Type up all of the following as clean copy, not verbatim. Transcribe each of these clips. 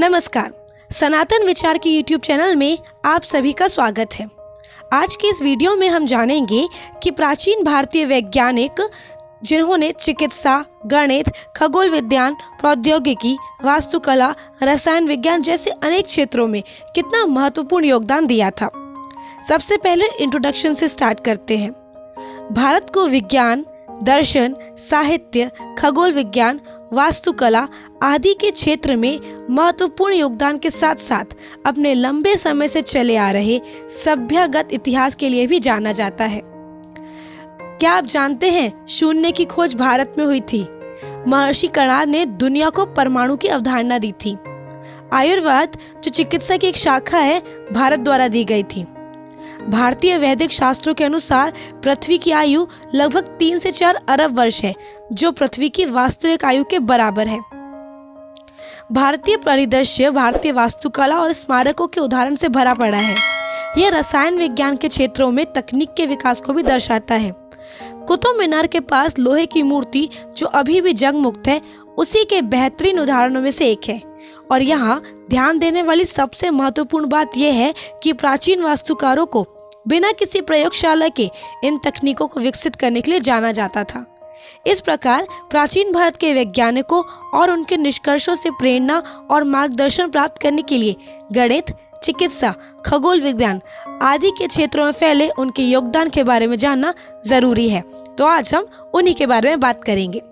नमस्कार। सनातन विचार की YouTube चैनल में आप सभी का स्वागत है। आज की इस वीडियो में हम जानेंगे कि प्राचीन भारतीय वैज्ञानिक जिन्होंने चिकित्सा, गणित, खगोल विज्ञान, प्रौद्योगिकी, वास्तुकला, रसायन विज्ञान जैसे अनेक क्षेत्रों में कितना महत्वपूर्ण योगदान दिया था। सबसे पहले इंट्रोडक्शन से स्टार्ट करते हैं। भारत को विज्ञान, दर्शन, साहित्य, खगोल विज्ञान, वास्तुकला आदि के क्षेत्र में महत्वपूर्ण योगदान के साथ साथ अपने लंबे समय से चले आ रहे सभ्यगत इतिहास के लिए भी जाना जाता है। क्या आप जानते हैं शून्य की खोज भारत में हुई थी? महर्षि कणाद ने दुनिया को परमाणु की अवधारणा दी थी। आयुर्वेद जो चिकित्सा की एक शाखा है, भारत द्वारा दी गई थी। भारतीय वैदिक शास्त्रों के अनुसार पृथ्वी की आयु लगभग 3 से 4 अरब वर्ष है, जो पृथ्वी की वास्तविक आयु के बराबर है। भारतीय परिदृश्य भारतीय वास्तुकला और स्मारकों के उदाहरण से भरा पड़ा है। यह रसायन विज्ञान के क्षेत्रों में तकनीक के विकास को भी दर्शाता है। कुतुब मीनार के पास लोहे की मूर्ति जो अभी भी जंग मुक्त है, उसी के बेहतरीन उदाहरणों में से एक है। और यहाँ ध्यान देने वाली सबसे महत्वपूर्ण बात यह है कि प्राचीन वास्तुकारों को बिना किसी प्रयोगशाला के इन तकनीकों को विकसित करने के लिए जाना जाता था। इस प्रकार प्राचीन भारत के वैज्ञानिकों और उनके निष्कर्षों से प्रेरणा और मार्गदर्शन प्राप्त करने के लिए गणित, चिकित्सा, खगोल विज्ञान आदि के क्षेत्रों में फैले उनके योगदान के बारे में जानना जरूरी है। तो आज हम उन्हीं के बारे में बात करेंगे।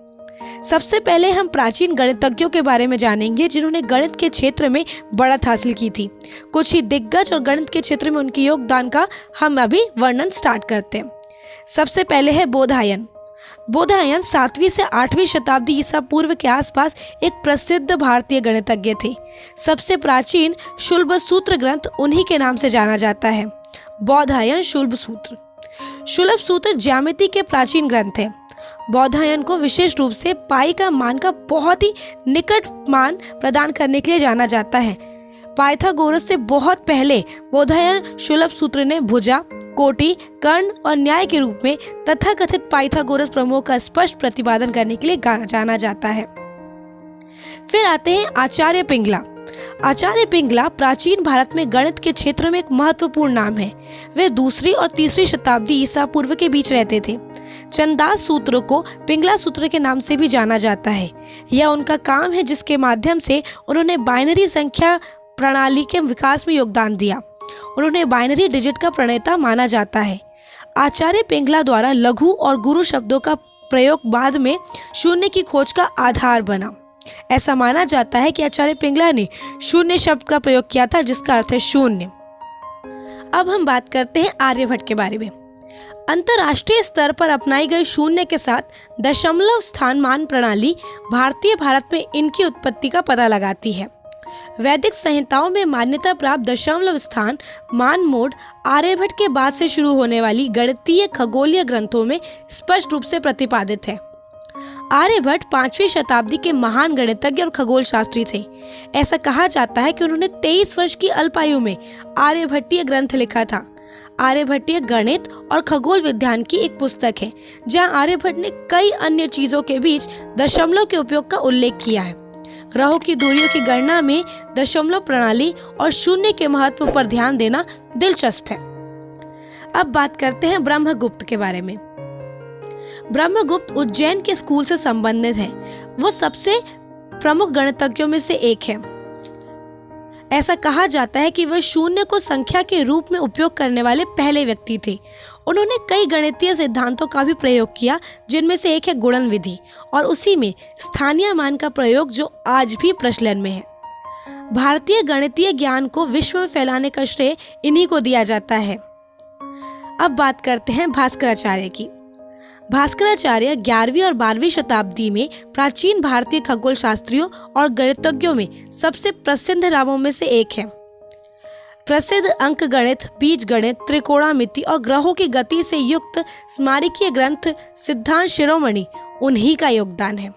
सबसे पहले हम प्राचीन गणितज्ञों के बारे में जानेंगे जिन्होंने गणित के क्षेत्र में बढ़त हासिल की थी। कुछ ही दिग्गज और गणित के क्षेत्र में उनके योगदान का हम अभी वर्णन स्टार्ट करते हैं। सबसे पहले है बोधायन। बोधायन 7वीं से 8वीं शताब्दी ईसा पूर्व के आसपास एक प्रसिद्ध भारतीय गणितज्ञ थे। सबसे प्राचीन शुल्ब सूत्र ग्रंथ उन्हीं के नाम से जाना जाता है। बोधायन शुल्ब सूत्र। शुल्ब सूत्र ज्यामिति के प्राचीन ग्रंथ है। बोधायन को विशेष रूप से पाई का मान का बहुत ही निकट मान प्रदान करने के लिए जाना जाता है। पाइथागोरस से बहुत पहले बोधायन शुल्ब सूत्र ने भुजा, कोटि, कर्ण और न्याय के रूप में तथाकथित पाइथागोरस प्रमेयों का स्पष्ट प्रतिपादन करने के लिए जाना जाता है। फिर आते हैं आचार्य पिंगला। आचार्य पिंगला प्राचीन भारत में गणित के क्षेत्र में एक महत्वपूर्ण नाम है। वे 2री और 3री शताब्दी ईसा पूर्व के बीच रहते थे। चंदास सूत्र को पिंगला सूत्र के नाम से भी जाना जाता है। यह उनका काम है जिसके माध्यम से उन्होंने बाइनरी संख्या प्रणाली के विकास में योगदान दिया। उन्होंने बाइनरी डिजिट का प्रणेता माना जाता है। आचार्य पिंगला द्वारा लघु और गुरु शब्दों का प्रयोग बाद में शून्य की खोज का आधार बना। ऐसा माना जाता है कि आचार्य पिंगला ने शून्य शब्द का प्रयोग किया था, जिसका अर्थ है शून्य। अब हम बात करते हैं आर्यभट्ट के बारे में। अंतर्राष्ट्रीय स्तर पर अपनाई गई शून्य के साथ दशमलव स्थानमान प्रणाली भारतीय भारत में इनकी उत्पत्ति का पता लगाती है। वैदिक संहिताओं में मान्यता प्राप्त दशमलव स्थान मान मोड आर्यभट्ट के बाद से शुरू होने वाली गणितीय खगोलीय ग्रंथों में स्पष्ट रूप से प्रतिपादित है। आर्यभट्ट 5वीं शताब्दी के महान गणितज्ञ और खगोल शास्त्री थे। ऐसा कहा जाता है कि उन्होंने 23 वर्ष की अल्पायु में आर्यभट्टीय ग्रंथ लिखा था। आर्यभट्टीय गणित और खगोल विज्ञान की एक पुस्तक है, जहां आर्यभट्ट ने कई अन्य चीजों के बीच दशमलव के उपयोग का उल्लेख किया है। ग्रहों की दूरियों की गणना में दशमलव प्रणाली और शून्य के महत्व पर ध्यान देना दिलचस्प है। अब बात करते हैं ब्रह्मगुप्त के बारे में। ब्रह्मगुप्त उज्जैन के स्कूल से संबंधित हैं। वो सबसे प्रमुख गणितज्ञों में से एक है। ऐसा कहा जाता है कि वह शून्य को संख्या के रूप में उपयोग करने वाले पहले व्यक्ति थे। उन्होंने कई गणितीय सिद्धांतों का भी प्रयोग किया, जिनमें से एक है गुणन विधि और उसी में स्थानीय मान का प्रयोग, जो आज भी प्रचलन में है। भारतीय गणितीय ज्ञान को विश्व में फैलाने का श्रेय इन्हीं को दिया जाता है। अब बात करते हैं भास्कराचार्य की। भास्कराचार्य 11वीं और 12वीं शताब्दी में प्राचीन भारतीय खगोल शास्त्रियों और गणितज्ञों में सबसे प्रसिद्ध नामों में से एक है। प्रसिद्ध अंक गणित, बीज गणित, त्रिकोणामिति और ग्रहों की गति से युक्त स्मारकीय ग्रंथ सिद्धांत शिरोमणि उन्हीं का योगदान है।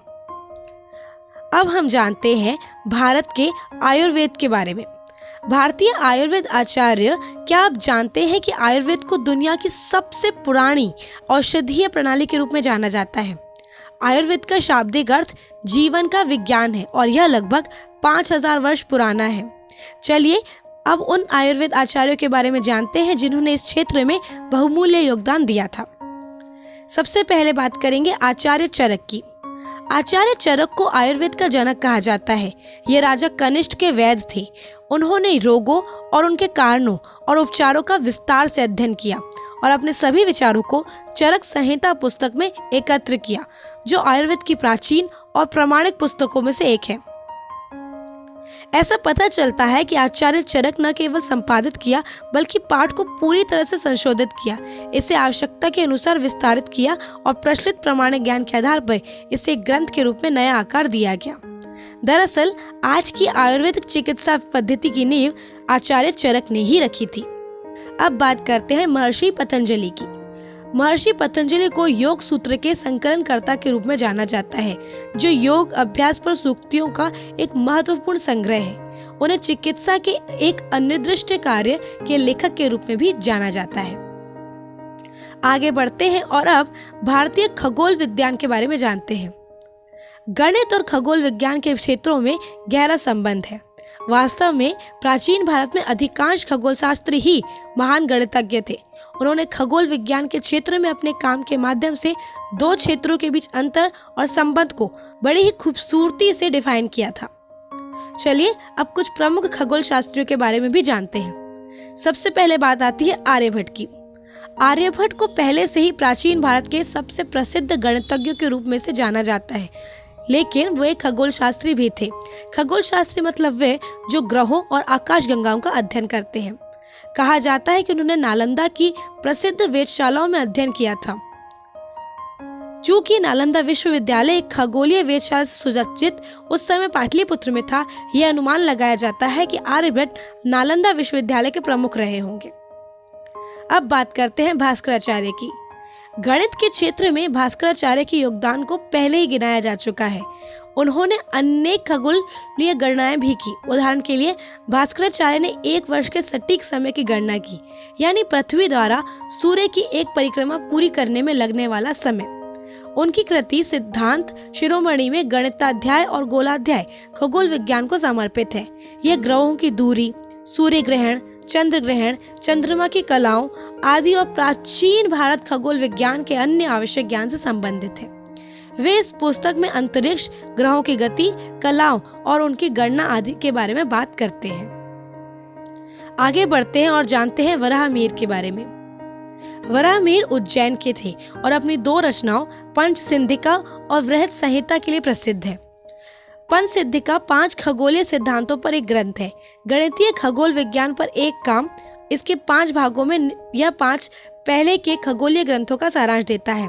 अब हम जानते हैं भारत के आयुर्वेद के बारे में। भारतीय आयुर्वेद आचार्य, क्या आप जानते हैं कि आयुर्वेद को दुनिया की सबसे पुरानी औषधीय प्रणाली के रूप में जाना जाता है? आयुर्वेद का शाब्दिक अर्थ जीवन का विज्ञान है और यह लगभग 5000 वर्ष पुराना है। चलिए अब उन आयुर्वेद आचार्यों के बारे में जानते हैं जिन्होंने इस क्षेत्र में बहुमूल्य योगदान दिया था। सबसे पहले बात करेंगे आचार्य चरक की। आचार्य चरक को आयुर्वेद का जनक कहा जाता है। ये राजा कनिष्ठ के वैद्य थे। उन्होंने रोगों और उनके कारणों और उपचारों का विस्तार से अध्ययन किया और अपने सभी विचारों को चरक संहिता पुस्तक में एकत्र किया, जो आयुर्वेद की प्राचीन और प्रमाणिक पुस्तकों में से एक है। ऐसा पता चलता है कि आचार्य चरक न केवल संपादित किया बल्कि पाठ को पूरी तरह से संशोधित किया, इसे आवश्यकता के अनुसार विस्तारित किया और प्रचलित प्रमाणिक ज्ञान के आधार पर इसे एक ग्रंथ के रूप में नया आकार दिया गया। दरअसल आज की आयुर्वेदिक चिकित्सा पद्धति की नींव आचार्य चरक ने ही रखी थी। अब बात करते हैं महर्षि पतंजलि की। महर्षि पतंजलि को योग सूत्र के संकलनकर्ता के रूप में जाना जाता है, जो योग अभ्यास पर सूक्तियों का एक महत्वपूर्ण संग्रह है। उन्हें चिकित्सा के एक अनिर्दिष्ट कार्य के लेखक के रूप में भी जाना जाता है। आगे बढ़ते हैं और अब भारतीय खगोल विज्ञान के बारे में जानते हैं। गणित और खगोल विज्ञान के क्षेत्रों में गहरा संबंध है। वास्तव में प्राचीन भारत में अधिकांश खगोल शास्त्री ही महान गणितज्ञ थे। उन्होंने खगोल विज्ञान के क्षेत्र में अपने काम के माध्यम से दो क्षेत्रों के बीच अंतर और संबंध को बड़ी ही खूबसूरती से डिफाइन किया था। चलिए अब कुछ प्रमुख खगोल शास्त्रियों के बारे में भी जानते हैं। सबसे पहले बात आती है आर्यभट्ट की। आर्यभट्ट को पहले से ही प्राचीन भारत के सबसे प्रसिद्ध गणितज्ञों के रूप में से जाना जाता है, लेकिन वो एक खगोल शास्त्री भी थे। खगोल शास्त्री मतलब वे जो ग्रहों और आकाशगंगाओं का अध्ययन करते हैं। कहा जाता है कि उन्होंने नालंदा की प्रसिद्ध वेधशालाओं में अध्ययन किया था। चूंकि नालंदा विश्वविद्यालय एक खगोलीय वेधशाला से सुसज्जित उस समय पाटलिपुत्र में था, यह अनुमान लगाया जाता है कि आर्यभट्ट नालंदा विश्वविद्यालय के प्रमुख रहे होंगे। अब बात करते हैं भास्कराचार्य की। गणित के क्षेत्र में भास्कराचार्य के योगदान को पहले ही गिनाया जा चुका है। उन्होंने अनेक खगोलीय गणनाएं भी की। उदाहरण के लिए भास्कराचार्य ने एक वर्ष के सटीक समय की गणना की, यानी पृथ्वी द्वारा सूर्य की एक परिक्रमा पूरी करने में लगने वाला समय। उनकी कृति सिद्धांत शिरोमणि में गणिताध्याय और गोलाध्याय खगोल विज्ञान को समर्पित है। यह ग्रहों की दूरी, सूर्य ग्रहण, चंद्र ग्रहण, चंद्रमा की कलाओं आदि और प्राचीन भारत खगोल विज्ञान के अन्य आवश्यक ज्ञान से संबंधित है। वे इस पुस्तक में अंतरिक्ष, ग्रहों की गति, कलाओं और उनकी गणना आदि के बारे में बात करते हैं। आगे बढ़ते हैं और जानते हैं वराहमिहिर के बारे में। वराहमिहिर उज्जैन के थे और अपनी दो रचनाओं पंचसिंधिका और वृहत संहिता के लिए प्रसिद्ध है। पंचसिंधिका 5 खगोलीय सिद्धांतों पर एक ग्रंथ है। गणितीय खगोल विज्ञान पर एक काम। इसके 5 भागों में यह 5 पहले के खगोलीय ग्रंथों का सारांश देता है।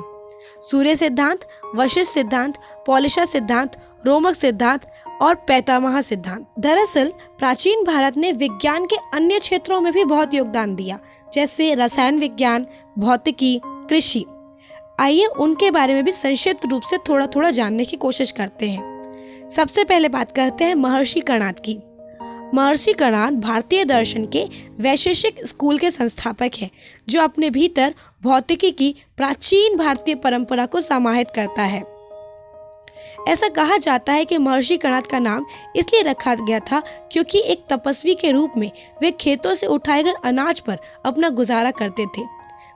सूर्य सिद्धांत, वशिष्ठ सिद्धांत, पौलिशा सिद्धांत, रोमक सिद्धांत और पैतामह सिद्धांत। दरअसल प्राचीन भारत ने विज्ञान के अन्य क्षेत्रों में भी बहुत योगदान दिया, जैसे रसायन विज्ञान, भौतिकी, कृषि। आइए उनके बारे में भी संक्षिप्त रूप से थोड़ा थोड़ा जानने की कोशिश करते हैं। सबसे पहले बात करते हैं महर्षि कर्णाद की। महर्षि कर्णाद भारतीय दर्शन के वैशेषिक स्कूल के संस्थापक हैं, जो अपने भीतर भौतिकी की प्राचीन भारतीय परंपरा को समाहित करता है। ऐसा कहा जाता है कि महर्षि कर्णाद का नाम इसलिए रखा गया था क्योंकि एक तपस्वी के रूप में वे खेतों से उठाए गए अनाज पर अपना गुजारा करते थे।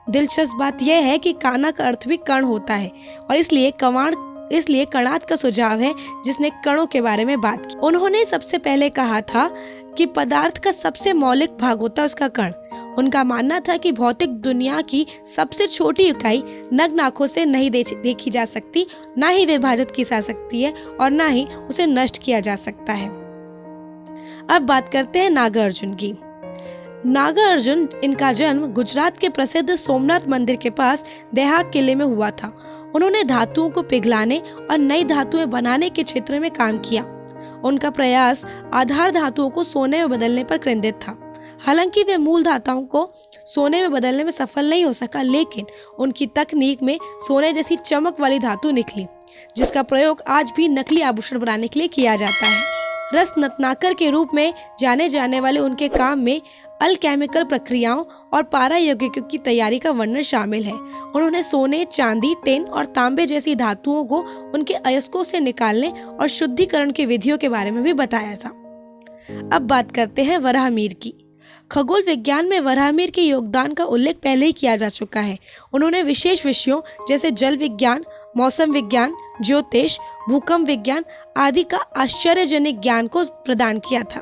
दिलचस्प बात यह है कि काना का अर्थ भी कण होता है और इसलिए कर्णाद का सुझाव है जिसने कणों के बारे में बात की। उन्होंने सबसे पहले कहा था कि पदार्थ का सबसे मौलिक भाग होता है उसका कण। उनका मानना था कि भौतिक दुनिया की सबसे छोटी इकाई नग्न आंखों से नहीं देखी जा सकती, ना ही विभाजित की जा सकती है और ना ही उसे नष्ट किया जा सकता है। अब बात करते हैं नागार्जुन की। नागार्जुन, इनका जन्म गुजरात के प्रसिद्ध सोमनाथ मंदिर के पास देहाग किले में हुआ था। उन्होंने धातुओं को पिघलाने और नई धातुएं बनाने के क्षेत्र में काम किया। उनका प्रयास आधार धातुओं को सोने में बदलने पर केंद्रित था। हालांकि वे मूल धातुओं को सोने में बदलने में सफल नहीं हो सका, लेकिन उनकी तकनीक में सोने जैसी चमक वाली धातु निकली, जिसका प्रयोग आज भी नकली आभूषण बनाने के लिए किया जाता है। रत्नाकर के रूप में जाने जाने वाले उनके काम में अलकेमिकल प्रक्रियाओं और पारायौगिकों की तैयारी का वर्णन शामिल है। उन्होंने सोने, चांदी, टिन और तांबे जैसी धातुओं को उनके अयस्कों से निकालने और शुद्धिकरण की विधियों के बारे में भी बताया था। अब बात करते हैं वराहमिहिर की। खगोल विज्ञान में वराहमिहिर के योगदान का उल्लेख पहले ही किया जा चुका है। उन्होंने विशेष विषयों जैसे जल विज्ञान, मौसम विज्ञान, ज्योतिष, भूकंप विज्ञान आदि का आश्चर्यजनक ज्ञान को प्रदान किया था।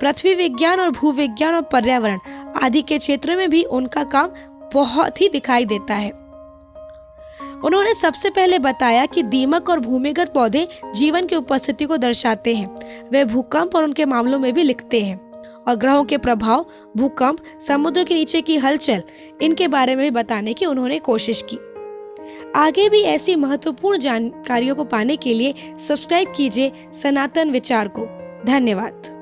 पृथ्वी विज्ञान और भूविज्ञान और पर्यावरण आदि के क्षेत्र में भी उनका काम बहुत ही दिखाई देता है। उन्होंने सबसे पहले बताया कि दीमक और भूमिगत पौधे जीवन की उपस्थिति को दर्शाते हैं। वे भूकंप और उनके मामलों में भी लिखते हैं और ग्रहों के प्रभाव, भूकंप, समुद्र के नीचे की हलचल, इनके बारे में भी बताने की उन्होंने कोशिश की। आगे भी ऐसी महत्वपूर्ण जानकारियों को पाने के लिए सब्सक्राइब कीजिए सनातन विचार को। धन्यवाद।